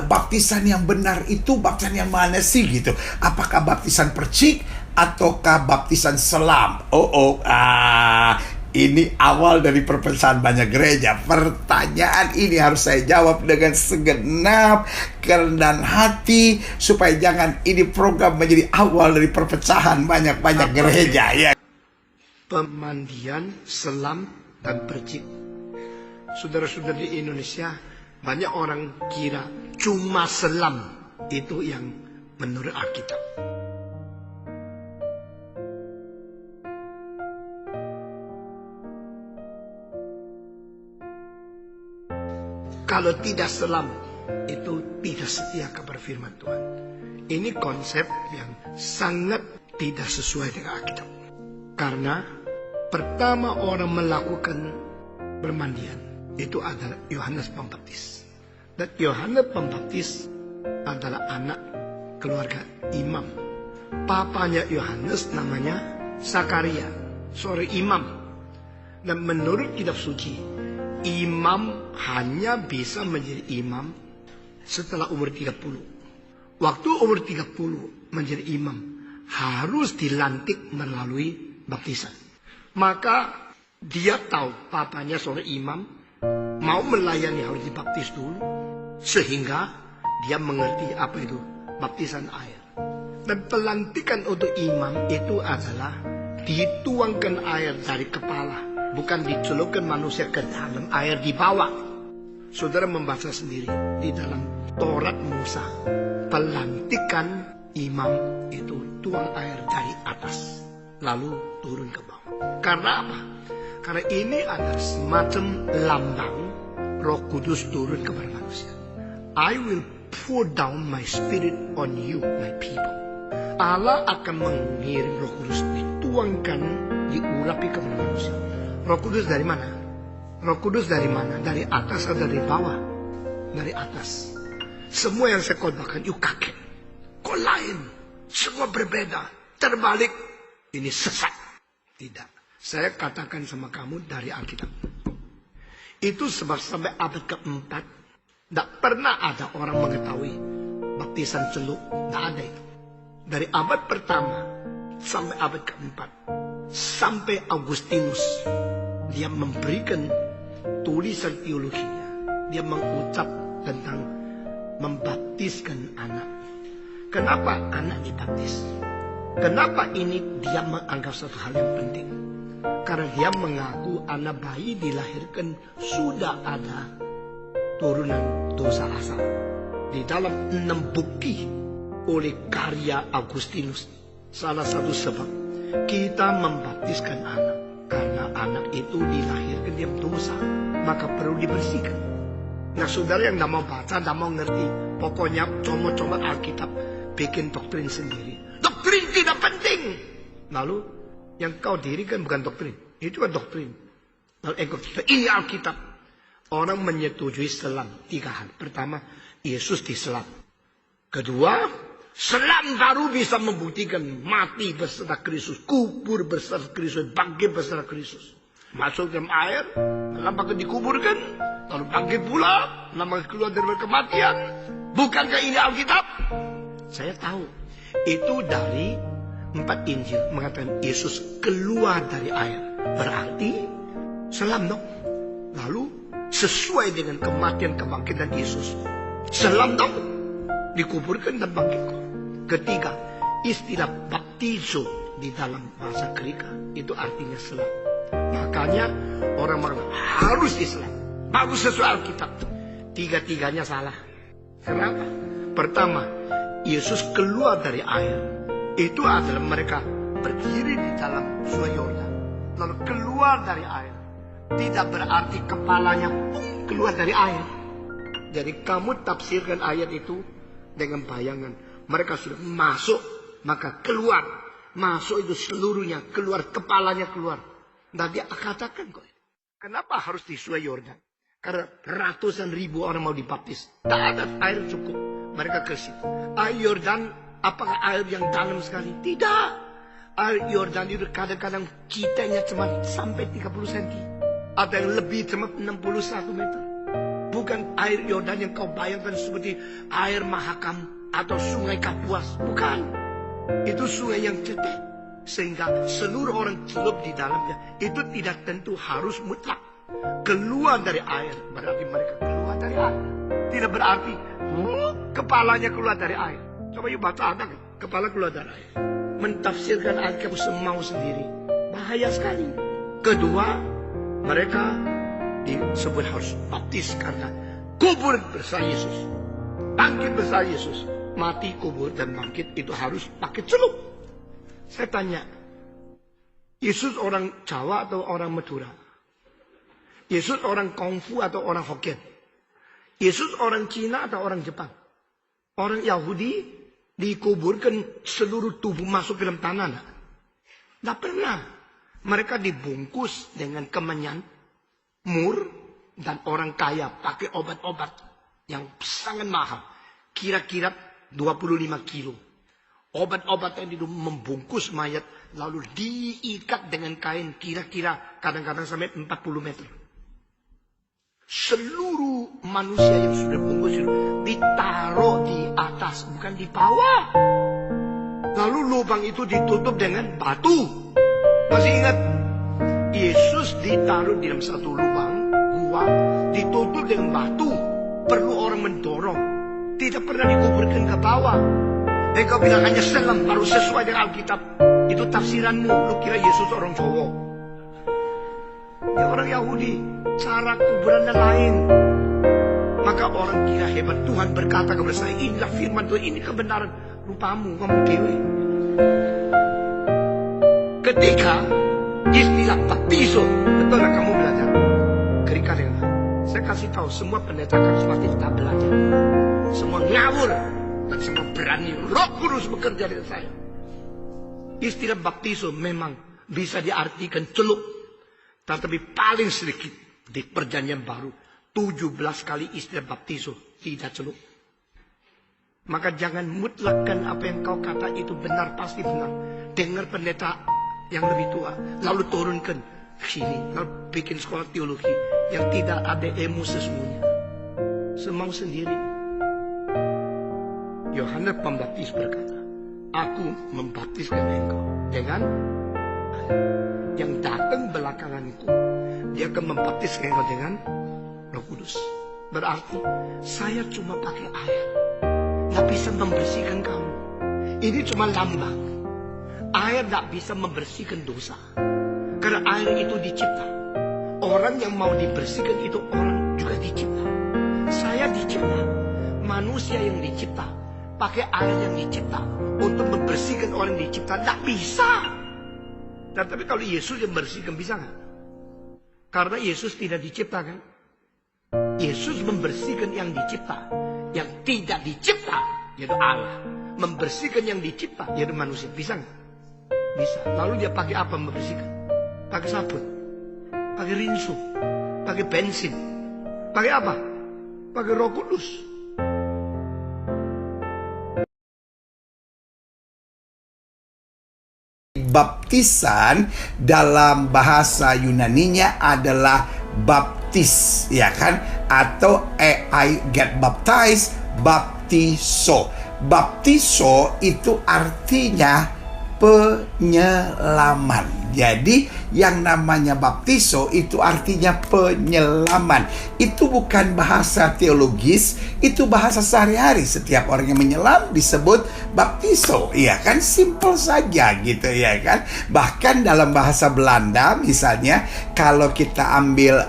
baptisan yang benar itu baptisan yang mana sih gitu? Apakah baptisan percik ataukah baptisan selam? Ini awal dari perpecahan banyak gereja. Pertanyaan ini harus saya jawab dengan segenap kerendahan hati, supaya jangan ini program menjadi awal dari perpecahan banyak gereja ya. Pemandian, selam, dan percik. Saudara-saudara di Indonesia, banyak orang kira cuma selam itu yang menurut Alkitab. Kalau tidak selam, itu tidak setia kepada firman Tuhan. Ini konsep yang sangat tidak sesuai dengan Alkitab. Karena pertama orang melakukan permandian itu adalah Yohanes Pembaptis. Dan Yohanes Pembaptis adalah anak keluarga imam. Papanya Yohanes namanya Zakaria, seorang imam. Dan menurut kitab suci, imam hanya bisa menjadi imam setelah umur 30. Waktu umur 30 menjadi imam harus dilantik melalui baptisan. Maka dia tahu papanya seorang imam, mau melayani harus dibaptis dulu, sehingga dia mengerti apa itu baptisan air. Dan pelantikan untuk imam itu adalah dituangkan air dari kepala, bukan dicelupkan manusia ke dalam air di bawah. Saudara membaca sendiri di dalam Taurat Musa, pelantikan imam itu tuang air dari atas lalu turun ke bawah. Karena apa? Karena ini adalah semacam lambang Roh Kudus turun kepada manusia. I will pour down my spirit on you, my people. Allah akan mengirim Roh Kudus, dituangkan, diurapi kepada manusia. Roh Kudus dari mana? Roh Kudus dari mana? Dari atas atau dari bawah? Dari atas. Semua yang saya khotbahkan, you kaget. Kok lain? Semua berbeda. Terbalik. Ini sesat. Tidak. Saya katakan sama kamu dari Alkitab. Itu sebab sampai abad keempat, tidak pernah ada orang mengetahui baptisan celup. Tidak ada itu. Dari abad pertama sampai abad keempat, sampai Augustinus, dia memberikan tulisan teologinya. Dia mengucap tentang membaptiskan anak. Kenapa anak dibaptis? Kenapa ini dia menganggap satu hal yang penting? Karena dia mengaku anak bayi dilahirkan sudah ada turunan dosa asal. Di dalam 6 bukti oleh karya Augustinus, salah satu sebab kita membaptiskan anak, karena anak itu dilahirkan dia dosa, maka perlu dibersihkan. Nah, saudara yang tidak mau baca, tidak mau ngerti, pokoknya comot-comot Alkitab, bikin doktrin sendiri. Doktrin tidak penting. Lalu yang kau dirikan bukan doktrin, itu kan doktrin. Lalu engkau ini Alkitab. Orang menyetujui selam 3 hal. Pertama, Yesus diselam. Kedua, selam baru bisa membuktikan mati beserta Kristus, kubur beserta Kristus, bangkit beserta Kristus. Masuk dalam air, lalu dikuburkan, lalu bangkit pula, lalu keluar dari kematian. Bukankah ini Alkitab? Saya tahu. Itu dari 4 Injil mengatakan Yesus keluar dari air. Berarti selam dong. Lalu sesuai dengan kematian kebangkitan Yesus, selam dong. Dikuburkan dan bangkit. Ketiga, istilah baptizo di dalam bahasa Greka itu artinya selam. Makanya orang mengatakan harus diselam. Bagus sesuai Alkitab. 3-tiganya salah. Kenapa? Pertama, Yesus keluar dari air. Itu adalah mereka berdiri di dalam Sungai Yordan, lalu keluar dari air. Tidak berarti kepalanya keluar dari air. Jadi kamu tafsirkan ayat itu dengan bayangan mereka sudah masuk, maka keluar. Masuk itu seluruhnya, keluar kepalanya keluar. Nah, dia katakan kok, kenapa harus di Sungai Yordan? Karena ratusan ribu orang mau dibaptis. Tak ada air cukup. Mereka ke situ. Air Yordan, apakah air yang dalam sekali? Tidak. Air Yordan itu kadang-kadang kitanya cuma sampai 30 cm. Ada yang lebih cuma 61 meter. bukan air Yordan yang kau bayangkan seperti air Mahakam atau sungai Kapuas. Bukan. Itu sungai yang cetek. Sehingga seluruh orang celup di dalamnya. Itu tidak tentu harus mutlak keluar dari air. Berarti mereka keluar dari air. Tidak berarti kepalanya keluar dari air. Coba yuk baca anak, kepala keluar dari air. Mentafsirkan Alkitab semau sendiri. Bahaya sekali. Kedua, mereka disebut harus baptis karena kubur bersama Yesus, bangkit bersama Yesus. Mati, kubur, dan bangkit itu harus pakai celup. Saya tanya, Yesus orang Jawa atau orang Madura? Yesus orang Kungfu atau orang Hokkien? Yesus orang Cina atau orang Jepang? Orang Yahudi dikuburkan seluruh tubuh masuk ke dalam tanah. Tidak pernah. Mereka dibungkus dengan kemenyan, mur, dan orang kaya pakai obat-obat yang sangat mahal. Kira-kira 25 kilo. Obat-obat yang membungkus mayat lalu diikat dengan kain kira-kira kadang-kadang sampai 40 meter. Seluruh manusia yang sudah bungkus itu ditaruh di atas, bukan di bawah. Lalu lubang itu ditutup dengan batu. Masih ingat? Yesus ditaruh di dalam satu lubang gua, ditutup dengan batu. Perlu orang mendorong. Tidak pernah dikuburkan ke bawah. Engkau bilang hanya selam baru sesuai dengan Alkitab. Itu tafsiranmu. Lu kira Yesus orang Jawa. Ya orang Yahudi. Cara kuburannya lain. Maka orang kira hebat. Tuhan berkata kepada saya, inilah firman Tuhan, ini kebenaran. Lupamu, kamu dewe. Ketika istilah baptizo, betul gak kamu belajar? Ketika dengan saya kasih tahu semua pendeta karismatik tak belajar. Semua ngawur dan semua berani. Roh Kudus bekerja dengan saya. Istilah baptizo memang bisa diartikan celup. Tetapi paling sedikit di perjanjian baru 17 kali istilah baptizo tidak celup. Maka jangan mutlakkan apa yang kau kata itu benar, pasti benar. Dengar pendeta yang lebih tua, lalu turunkan sini, lalu bikin sekolah teologi yang tidak ada ilmu sesungguhnya. Semau sendiri. Yohanes Pembaptis berkata, aku membaptiskan engkau dengan air. Yang datang belakanganku, dia akan membaptiskan engkau dengan Roh Kudus. Berarti saya cuma pakai air, nggak bisa membersihkan kamu. Ini cuma lambang. Air tidak bisa membersihkan dosa. Karena air itu dicipta. Orang yang mau dibersihkan itu orang juga dicipta. Saya dicipta. Manusia yang dicipta. Pakai air yang dicipta. Untuk membersihkan orang yang dicipta. Tidak bisa. Tapi kalau Yesus yang membersihkan bisa nggak? Karena Yesus tidak diciptakan. Yesus membersihkan yang dicipta. Yang tidak dicipta, yaitu Allah. Membersihkan yang dicipta, yaitu manusia. Bisa nggak? Bisa. Lalu dia pakai apa membersihkan? Pakai sabun, pakai rinso, pakai bensin, pakai apa? Pakai Roh Kudus. Baptisan dalam bahasa Yunaninya adalah baptis, ya kan? Atau I get baptized, baptizo. Baptizo itu artinya penyelaman. Jadi yang namanya baptizo itu artinya penyelaman. Itu bukan bahasa teologis, itu bahasa sehari-hari. Setiap orang yang menyelam disebut baptizo, ya kan? Simple saja gitu, ya kan? Bahkan dalam bahasa Belanda misalnya, kalau kita ambil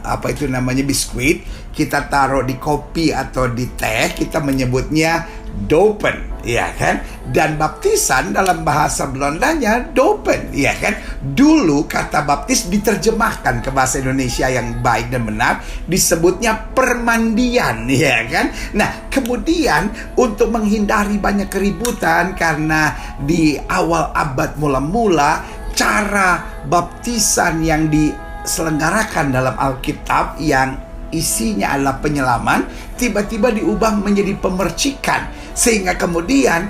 apa itu namanya biskuit, kita taruh di kopi atau di teh, kita menyebutnya dopen, ya kan? Dan baptisan dalam bahasa Belandanya dopen, ya kan? Dulu kata baptis diterjemahkan ke bahasa Indonesia yang baik dan benar, disebutnya permandian, ya kan? Nah, kemudian untuk menghindari banyak keributan karena di awal abad mula-mula cara baptisan yang diselenggarakan dalam Alkitab yang isinya adalah penyelaman, tiba-tiba diubah menjadi pemercikan, sehingga kemudian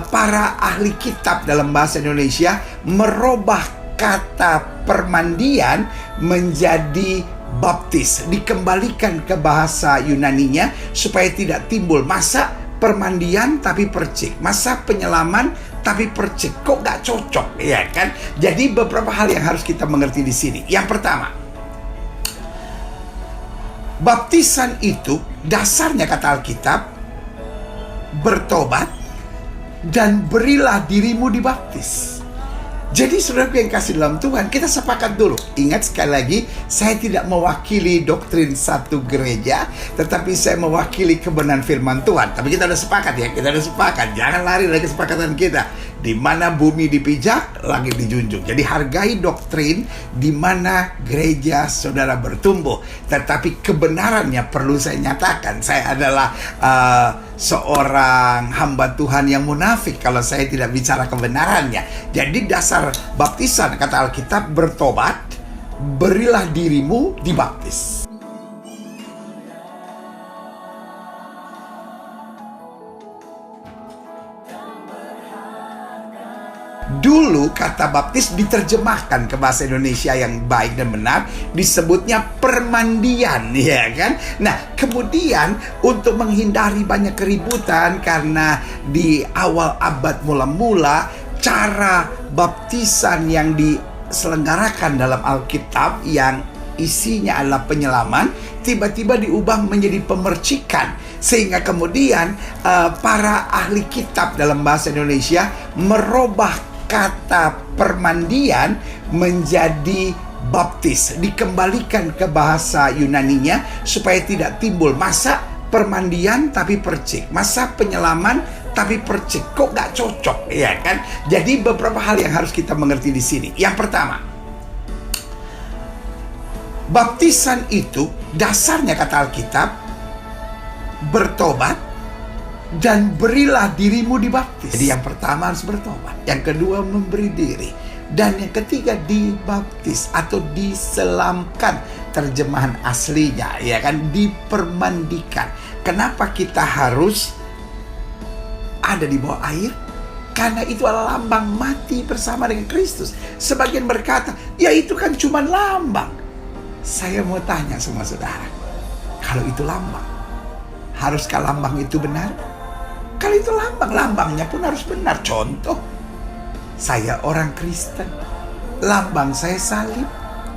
para ahli kitab dalam bahasa Indonesia merubah kata permandian menjadi baptis, dikembalikan ke bahasa Yunaninya supaya tidak timbul masa permandian tapi percik, masa penyelaman tapi percik. Kok gak cocok, ya kan? Jadi beberapa hal yang harus kita mengerti di sini. Yang pertama, baptisan itu dasarnya kata Alkitab, bertobat dan berilah dirimu dibaptis. Jadi saudaraku yang kasih dalam Tuhan, kita sepakat dulu. Ingat sekali lagi, saya tidak mewakili doktrin satu gereja, tetapi saya mewakili kebenaran firman Tuhan. Tapi kita udah sepakat ya, kita udah sepakat. Jangan lari dari kesepakatan kita. Di mana bumi dipijak, langit dijunjung. Jadi hargai doktrin di mana gereja saudara bertumbuh. Tetapi kebenarannya perlu saya nyatakan. Saya adalah seorang hamba Tuhan yang munafik kalau saya tidak bicara kebenarannya. Jadi dasar baptisan kata Alkitab, bertobat, berilah dirimu dibaptis. Dulu kata baptis diterjemahkan ke bahasa Indonesia yang baik dan benar, disebutnya permandian, ya kan? Nah, kemudian untuk menghindari banyak keributan karena di awal abad mula-mula cara baptisan yang diselenggarakan dalam Alkitab yang isinya adalah penyelaman, tiba-tiba diubah menjadi pemercikan. Sehingga kemudian para ahli kitab dalam bahasa Indonesia merubah kata permandian menjadi baptis, dikembalikan ke bahasa Yunaninya supaya tidak timbul masa permandian tapi percik, masa penyelaman tapi percik. Kok gak cocok, ya kan? Jadi beberapa hal yang harus kita mengerti di sini. Yang pertama, baptisan itu dasarnya kata Alkitab, bertobat dan berilah dirimu dibaptis. Jadi yang pertama harus bertobat, yang kedua memberi diri, dan yang ketiga dibaptis atau diselamkan, terjemahan aslinya, ya kan, dipermandikan. Kenapa kita harus ada di bawah air? Karena itu adalah lambang mati bersama dengan Kristus. Sebagian berkata, ya itu kan cuma lambang. Saya mau tanya sama saudara, kalau itu lambang, haruskah lambang itu benar? Kalau itu lambang, lambangnya pun harus benar. Contoh, saya orang Kristen, lambang saya salib,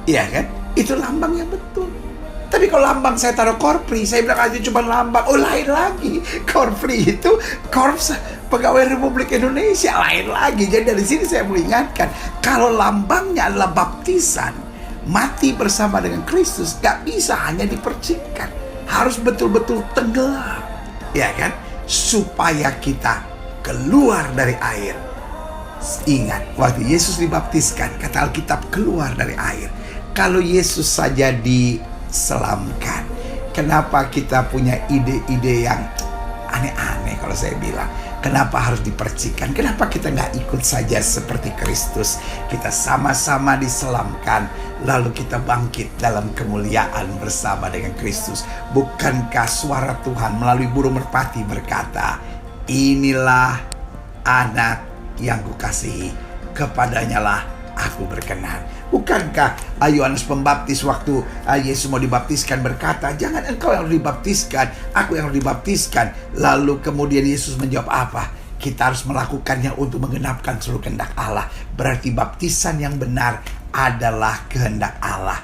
iya kan? Itu lambang yang betul. Tapi kalau lambang saya taruh korpri, saya bilang aja cuma lambang, oh lain lagi. Korpri itu Korps Pegawai Republik Indonesia, lain lagi. Jadi dari sini saya mau ingatkan, kalau lambangnya adalah baptisan, mati bersama dengan Kristus, gak bisa hanya dipercikkan, harus betul-betul tenggelam, ya kan? Supaya kita keluar dari air. Ingat, waktu Yesus dibaptiskan, kata Alkitab keluar dari air. Kalau Yesus saja diselamkan, kenapa kita punya ide-ide yang aneh-aneh kalau saya bilang? Kenapa harus dipercikan? Kenapa kita nggak ikut saja seperti Kristus? Kita sama-sama diselamkan, lalu kita bangkit dalam kemuliaan bersama dengan Kristus. Bukankah suara Tuhan melalui burung merpati berkata, inilah anak yang kukasihi, kepadanya lah aku berkenan. Bukankah Yohanes Pembaptis waktu Yesus mau dibaptiskan berkata, jangan engkau yang dibaptiskan, aku yang dibaptiskan. Lalu kemudian Yesus menjawab apa? Kita harus melakukannya untuk menggenapkan seluruh kehendak Allah. Berarti baptisan yang benar adalah kehendak Allah.